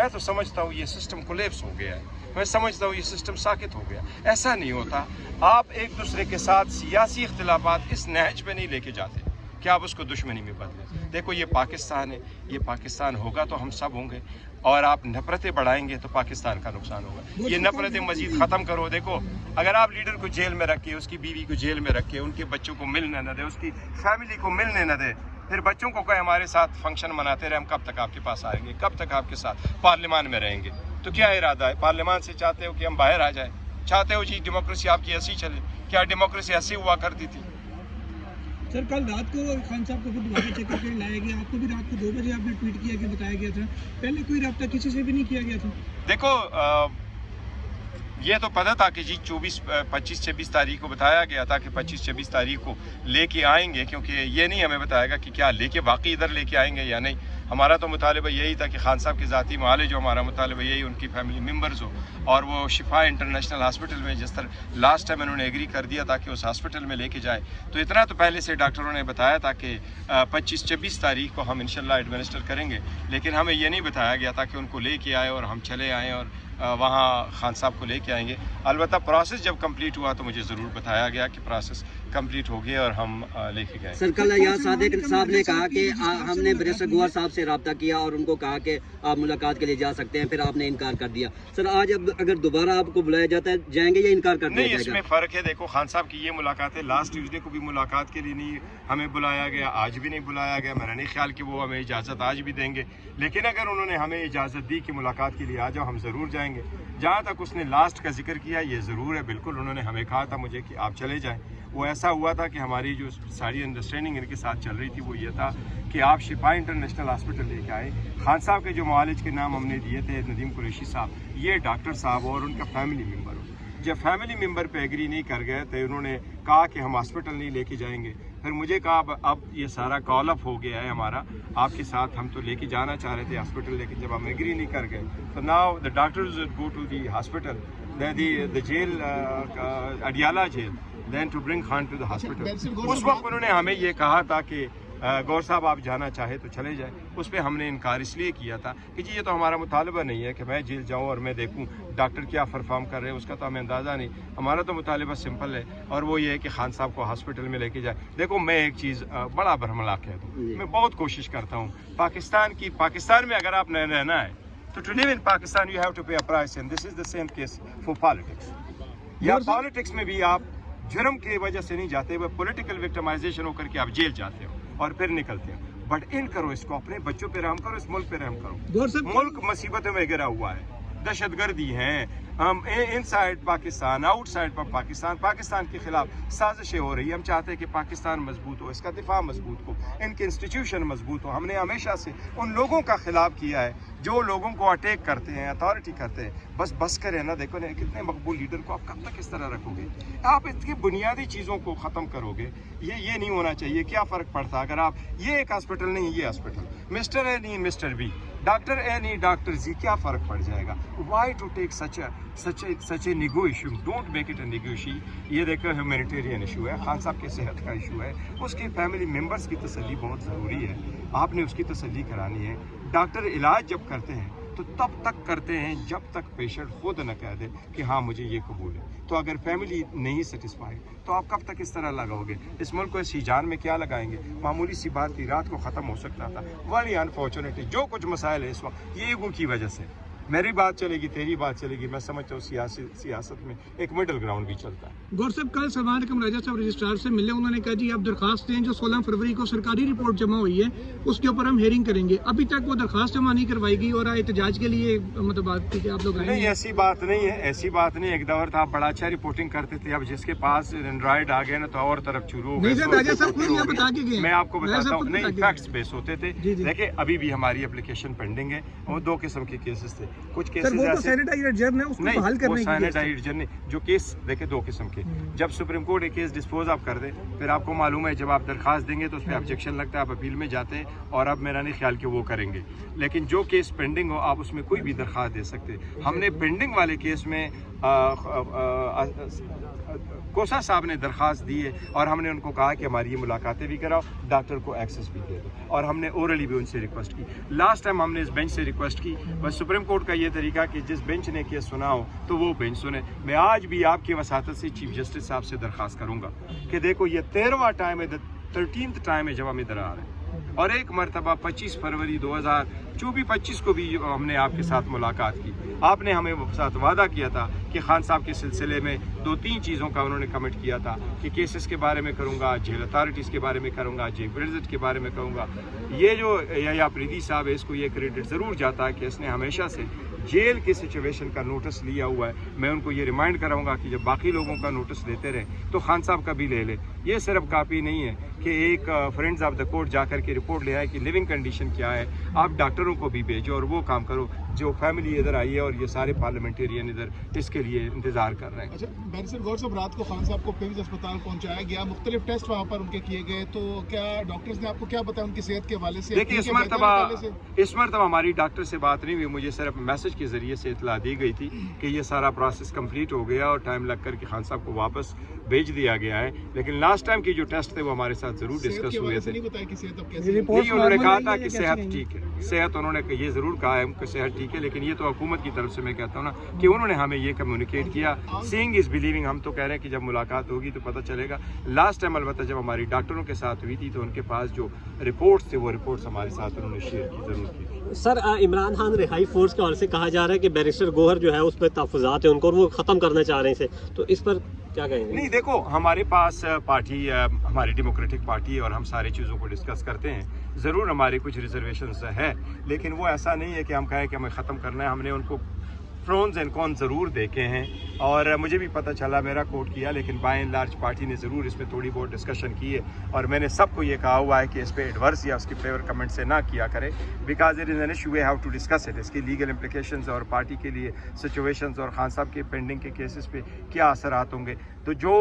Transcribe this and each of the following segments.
मैं तो समझता हूँ ये सिस्टम कोलैप्स हो गया है, मैं समझता हूँ ये सिस्टम साकित हो गया। ऐसा नहीं होता। आप एक दूसरे के साथ सियासी इख्तिलाफात इस नहज पे नहीं लेके जाते कि आप उसको दुश्मनी में बदलें। देखो ये पाकिस्तान है, ये पाकिस्तान होगा तो हम सब होंगे, और आप नफरतें बढ़ाएंगे तो पाकिस्तान का नुकसान होगा। ये नफरतें मजीद ख़त्म करो। देखो अगर आप लीडर को जेल में रखे, उसकी बीवी को जेल में रखे, उनके बच्चों को मिलने न दे, उसकी फैमिली को मिलने न दे, फिर बच्चों को कहे हमारे साथ फंक्शन मनाते रहे, हम कब तक आपके पास आएंगे, कब तक आपके साथ पार्लियामान में रहेंगे। तो क्या इरादा है? पार्लियामान से चाहते हो कि हम बाहर आ जाए? चाहते हो जी डेमोक्रेसी आपकी ऐसी चले? क्या डेमोक्रेसी ऐसी हुआ करती थी? सर कल रात को खान साहब को दोबारा चेकअप के लिए लाया गया, आपको भी रात को 2 बजे आपने ट्वीट किया कि बताया गया था, पहले कोई रब्ता किसी से भी नहीं किया गया था? देखो ये तो पता था कि जी 25-26 तारीख को बताया गया था कि 25-26 तारीख को लेके आएंगे, क्योंकि ये नहीं हमें बताएगा कि क्या लेके बाकी इधर लेके आएंगे या नहीं। हमारा तो मुतालिबा यही था कि खान साहब के ज़ाती मालिज हो, हमारा मुतालिबा यही उनकी फैमिली मेम्बर्स हो, और वो शिफा इंटरनेशनल हॉस्पिटल में जिस तरह लास्ट टाइम उन्होंने एग्री कर दिया था कि उस हॉस्पिटल में लेके जाए, तो इतना तो पहले से डॉक्टरों ने बताया था कि 25-26 तारीख को हम इंशाल्लाह एडमिनिस्टर करेंगे। लेकिन हमें ये नहीं बताया गया था कि उनको लेके आए और हम चले आएँ और वहाँ खान साहब को लेके आएंगे। अलबत्ता प्रोसेस जब कंप्लीट हुआ तो मुझे ज़रूर बताया गया कि प्रोसेस कंप्लीट हो गया और हम लेके गए। सर कल अय्याज सादिक साहब ने कहा कि हमने बैरिस्टर गोहर साहब से रब्ता किया और उनको कहा कि आप मुलाकात के लिए जा सकते हैं, फिर आपने इनकार कर दिया। सर आज अब अगर दोबारा आपको बुलाया जाता है जाएंगे या इनकार कर दिया नहीं? जाएगा? इसमें फ़र्क है। देखो खान साहब की ये मुलाकातें लास्ट ट्यूसडे को भी मुलाकात के लिए नहीं हमें बुलाया गया, आज भी नहीं बुलाया गया। मेरा नहीं ख्याल कि वो हमें इजाज़त आज भी देंगे, लेकिन अगर उन्होंने हमें इजाज़त दी कि मुलाकात के लिए आ जाओ, हम ज़रूर जाएंगे। जहाँ तक उसने लास्ट का जिक्र किया ये ज़रूर है, बिल्कुल उन्होंने हमें कहा था मुझे कि आप चले जाएं। वो ऐसा हुआ था कि हमारी जो सारी अंडरस्टैंडिंग इनके साथ चल रही थी वो ये था कि आप शिफा इंटरनेशनल हॉस्पिटल लेके आए। खान साहब के जो मुआलिज के नाम हमने दिए थे, नदीम कुरैशी साहब, ये डॉक्टर साहब और उनका फैमिली मेम्बर हो। जब फैमिली मेम्बर पे एग्री नहीं कर गए तो उन्होंने कहा कि हम हॉस्पिटल नहीं लेके जाएंगे। फिर मुझे कहा अब ये सारा कॉल अप हो गया है हमारा आपके साथ, हम तो लेके जाना चाह रहे थे हॉस्पिटल, लेकिन जब हम एग्री नहीं कर गए तो now the doctors go to the hospital, the jail, Adiala jail, then to bring Khan to the hospital. उस वक्त उन्होंने हमें ये कहा था कि गौर साहब आप जाना चाहे तो चले जाए। उस पर हमने इनकार इसलिए किया था कि जी ये तो हमारा मुतालबा नहीं है कि मैं जेल जाऊं और मैं देखूं डॉक्टर क्या परफॉर्म कर रहे हैं, उसका तो हमें अंदाज़ा नहीं। हमारा तो मुतालबा सिंपल है और वो ये है कि खान साहब को हॉस्पिटल में लेके जाए। देखो मैं एक चीज़ बड़ा भरमला कह दूँ, मैं बहुत कोशिश करता हूँ पाकिस्तान में अगर आपने रहना है तो to live in Pakistan you have to pay a price, and this is the same case for politics. या पॉलिटिक्स में भी आप जुर्म की वजह से नहीं जाते, वह पॉलिटिकल विक्टिमाइजेशन होकर के आप जेल जाते हो और फिर निकलते हो। बट इन करो इसको, अपने बच्चों पे रहम करो, इस मुल्क पे रहम करो। मुल्क मुसीबतों में घिरा हुआ है, दहशतगर्दी है, हम इनसाइड पाकिस्तान आउटसाइड पाकिस्तान के खिलाफ साजिशें हो रही है। हम चाहते हैं कि पाकिस्तान मजबूत हो, इसका दिफा मजबूत हो, इनके इंस्टीट्यूशन मजबूत हो। हमने हमेशा से उन लोगों का खिलाफ किया है जो लोगों को अटैक करते हैं, अथॉरिटी करते हैं। बस करें ना। देखो ना कितने मकबूल लीडर को आप कब तक इस तरह रखोगे? आप इसकी बुनियादी चीज़ों को ख़त्म करोगे। ये नहीं होना चाहिए। क्या फ़र्क पड़ता अगर आप ये एक हॉस्पिटल नहीं ये हॉस्पिटल, मिस्टर ए नहीं मिस्टर बी, डॉक्टर ए नहीं डॉक्टर जी, क्या फ़र्क पड़ जाएगा? वाई टू टेक सच ए निगो issue? Don't make it a निगो इशू। ये देखो ह्यूमैनिटेरियन इशू है, खान साहब की सेहत का इशू है, उसकी फैमिली मेम्बर्स की तसल्ली बहुत ज़रूरी है। आपने उसकी तसल्ली करानी है। डॉक्टर इलाज जब करते हैं तो तब तक करते हैं जब तक पेशेंट खुद न कह दे कि हाँ मुझे ये कबूल है। तो अगर फैमिली नहीं सेटिस्फाइड तो आप कब तक इस तरह लगाओगे? इस मुल्क को इसी जान में क्या लगाएंगे? मामूली सी बात थी, रात को ख़त्म हो सकता था। बड़ी अनफॉर्चुनेटली जो कुछ मसाइल है इस वक्त ये ईगो की वजह से। मेरी बात चलेगी, तेरी बात चलेगी, मैं समझता हूँ सियासत में एक मिडिल ग्राउंड भी चलता है। गौर साहब कल सलमान अकरम राजा साहब रजिस्ट्रार से मिले, उन्होंने कहा जी आप दरखास्त दें, जो 16 फरवरी को सरकारी रिपोर्ट जमा हुई है उसके ऊपर हम हेयरिंग करेंगे। अभी तक वो दरखास्त जमा नहीं करवाएगी और एहतजाज के लिए मतलब बात थी कि आप लोग नहीं, ऐसी बात नहीं है, ऐसी बात नहीं। एक दौर था आप बड़ा अच्छा रिपोर्टिंग करते थे, अब जिसके पास एंड्रॉइड आ गए ना तो और तरफ शुरू हो गए। मैं आपको बताता हूँ, नहीं फैक्ट्स बेस होते थे। देखिए अभी भी हमारी एप्लीकेशन पेंडिंग है, वो 2 किस्म के केसेस थे। कुछ केसेस सैनिटाइजर जर्न है, उसको बहाल करने की सैनिटाइजर जर्न जो केस देखे 2 किस्म के। जब सुप्रीम कोर्ट एक केस डिस्पोज आप कर दे, फिर आपको मालूम है जब आप दरखास्त देंगे तो उस पर ऑब्जेक्शन लगता है, आप अपील में जाते हैं और अब मेरा नहीं ख्याल कि वो करेंगे। लेकिन जो केस पेंडिंग हो आप उसमें कोई भी दरखास्त दे सकते। हमने पेंडिंग वाले केस में कोसा साहब ने दरख्वास्त दी है और हमने उनको कहा कि हमारी ये मुलाकातें भी कराओ, डॉक्टर को एक्सेस भी दे दो, और हमने ओरली भी उनसे रिक्वेस्ट की। लास्ट टाइम हमने इस बेंच से रिक्वेस्ट की, बस सुप्रीम कोर्ट का ये तरीका कि जिस बेंच ने केस सुना हो तो वो बेंच सुने। मैं आज भी आपकी वसातत से चीफ जस्टिस साहब से दरख्वास्त करूँगा कि देखो ये 13वां टाइम है, 13th टाइम है जब हम इधर आ रहे हैं, और एक मरतबा 25 फरवरी 2024 को भी हमने आपके साथ मुलाकात की। आपने हमें साथ वादा किया था कि खान साहब के सिलसिले में 2-3 चीज़ों का उन्होंने कमिट किया था कि केसेस के बारे में करूँगा, जेल अथॉरिटीज़ के बारे में करूँगा, जेल विजिट के बारे में कहूँगा। ये जो या अफरीदी साहब है, इसको ये क्रेडिट ज़रूर जाता है कि इसने हमेशा से जेल की सिचुएशन का नोटिस लिया हुआ है। मैं उनको ये रिमाइंड कराऊंगा कि जब बाकी लोगों का नोटिस लेते रहे तो खान साहब का भी ले ले। ये सिर्फ काफ़ी नहीं है कि एक फ्रेंड्स ऑफ द कोर्ट जाकर के रिपोर्ट ले आए कि लिविंग कंडीशन क्या है। आप डॉक्टरों को भी भेजो और वो काम करो जो फैमिली इधर आई है और ये सारे पार्लियामेंटेरियन इधर इसके लिए इंतज़ार कर रहे हैं। अच्छा बैरिस्टर गौहर साहब, रात को खान साहब को पिम्स अस्पताल पहुंचाया गया, मुख्तलिफ टेस्ट वहाँ पर उनके किए गए, तो क्या डॉक्टर्स ने आपको क्या बताया उनकी सेहत के हवाले से? देखिए, इस मरतबा हमारी डॉक्टर से बात नहीं हुई, मुझे सिर्फ मैसेज के ज़रिए से इतला दी गई थी कि ये सारा प्रोसेस कंप्लीट हो गया और टाइम लग कर के खान साहब को वापस भेज दिया गया है। लेकिन लास्ट टाइम के जो टेस्ट थे वो हमारे साथ ज़रूर डिस्कस हुए थे। नहीं, उन्होंने कहा था कि सेहत ठीक है, सेहत उन्होंने ये ज़रूर कहा है उनकी सेहत ठीक है, लेकिन ये तो हुकूमत की तरफ से मैं कहता हूँ ना कि उन्होंने हमें ये कम्युनिकेट किया। सीइंग इज़ बिलीविंग, हम तो कह रहे हैं कि जब मुलाकात होगी तो पता चलेगा। लास्ट टाइम अलबत्ता जब हमारी डॉक्टरों के साथ हुई थी तो उनके पास जो रिपोर्ट्स थे वो रिपोर्ट्स हमारे साथ उन्होंने शेयर की ज़रूर की। सर, इमरान खान रिहाई फोर्स के हवाले से कहा जा रहा है कि बैरिस्टर गौहर जो है उस पर तहफ़्फ़ुज़ात है उनको और वो ख़त्म करना चाह रहे हैं, तो इस पर क्या कहेंगे? नहीं, देखो, हमारे पास पार्टी हमारी डेमोक्रेटिक पार्टी है और हम सारी चीज़ों को डिस्कस करते हैं। ज़रूर हमारे कुछ रिजर्वेशंस है, लेकिन वो ऐसा नहीं है कि हम कहें कि हमें ख़त्म करना है। हमने उनको प्रोन्स एंड कॉन ज़रूर देखे हैं और मुझे भी पता चला, मेरा कोट किया, लेकिन बाय एंड लार्ज पार्टी ने ज़रूर इसमें थोड़ी बहुत डिस्कशन की है और मैंने सबको ये कहा हुआ है कि इस पर एडवर्स या उसके फेवर कमेंट से ना किया करें, because it is an issue, we have to discuss it. इसकी लीगल इम्प्लिकेशंस और पार्टी के लिए सिचुएशंस और खान साहब के पेंडिंग के केसेस पे क्या असरात होंगे। तो जो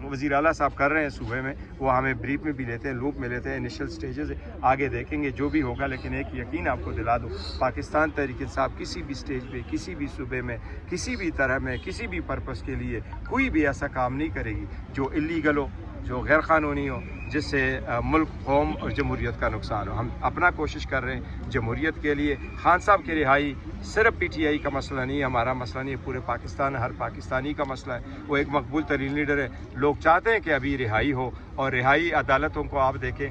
वज़ीर आला साहब कर रहे हैं सूबे में वो हमें ब्रीफ में भी लेते हैं, लूप में लेते हैं, इनिशियल स्टेजेस आगे देखेंगे जो भी होगा। लेकिन एक यकीन आपको दिला दूँ, पाकिस्तान तहरीक इंसाफ किसी भी स्टेज पे, किसी भी सूबे में, किसी भी तरह में, किसी भी पर्पस के लिए कोई भी ऐसा काम नहीं करेगी जो इलीगल हो, जो गैर कानूनी हो, जिससे मुल्क, कौम और जमहूरियत का नुकसान हो। हम अपना कोशिश कर रहे हैं जमहूरियत के लिए। खान साहब की रिहाई सिर्फ PTI का मसला नहीं है, हमारा मसला नहीं है, पूरे पाकिस्तान, हर पाकिस्तानी का मसला है। वो एक मकबूल तरीन लीडर है, लोग चाहते हैं कि अभी रिहाई हो। और रिहाई अदालतों को आप देखें,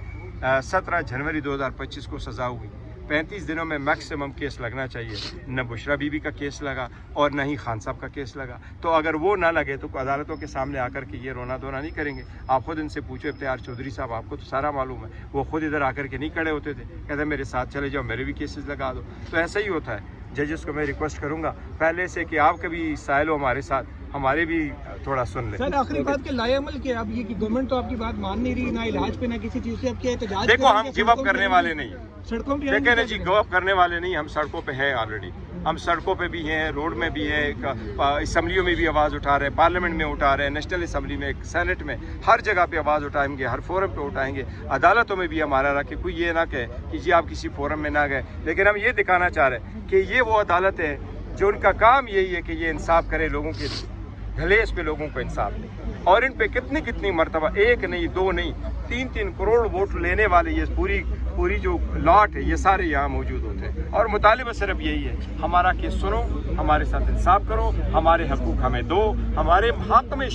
17 जनवरी 2025 को सज़ा हुई, 35 दिनों में मैक्सिमम केस लगना चाहिए। न बुशरा बीबी का केस लगा और न ही खान साहब का केस लगा। तो अगर वो ना लगे तो अदालतों के सामने आकर के ये रोना धोना नहीं करेंगे। आप खुद इनसे पूछो, इफ्तियार चौधरी साहब, आपको तो सारा मालूम है, वो खुद इधर आकर के नहीं खड़े होते थे, कहते मेरे साथ चले जाओ, मेरे भी केसेस लगा दो। तो ऐसा ही होता है। जजेस को मैं रिक्वेस्ट करूँगा पहले से कि आप कभी साइल हो हमारे साथ, हमारे भी थोड़ा सुन लें। सर, आखिरी बात के लाएअमल क्या, अब ये कि गवर्नमेंट तो आपकी बात मान नहीं रही, ना इलाज पे ना किसी चीज़ से, अब क्या एहतजाज? देखो, हम गिव अप करने वाले नहीं, सड़कों पे देखें ना जी, गिव अप करने वाले नहीं, हम सड़कों पे हैं ऑलरेडी। हम सड़कों पे भी हैं, रोड में भी हैं, असम्बलियों में भी आवाज़ उठा रहे हैं, पार्लियामेंट में उठा रहे हैं, नेशनल असम्बली में, सेनेट में, हर जगह पे आवाज़ उठाएंगे, हर फोरम पे उठाएंगे। अदालतों में भी हमारा रखे, कोई ये ना कहे कि जी आप किसी फोरम में ना गए, लेकिन हम ये दिखाना चाह रहे हैं कि ये वो अदालत है जो उनका काम यही है कि ये इंसाफ करे, लोगों के घलेस पे लोगों को इंसाफ दे। और इन पे कितनी मरतबा, एक नहीं, दो नहीं, 3-3 करोड़ वोट लेने वाले ये पूरी जो लॉट है, ये सारे यहाँ मौजूद होते हैं। और मुतालिबा सिर्फ यही है, हमारा केस सुनो, हमारे साथ इंसाफ करो, हमारे हकूक हमें दो, हमारे हक में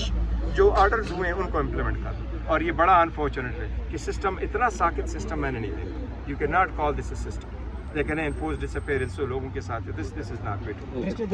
जो ऑर्डर्स हुए हैं उनको इम्प्लीमेंट करो। और ये बड़ा अनफॉर्चुनेट है कि सिस्टम, इतना साकित सिस्टम मैंने नहीं देखा। You can not call this a system. They can enforce disappearance लोगों के साथ। This is not good.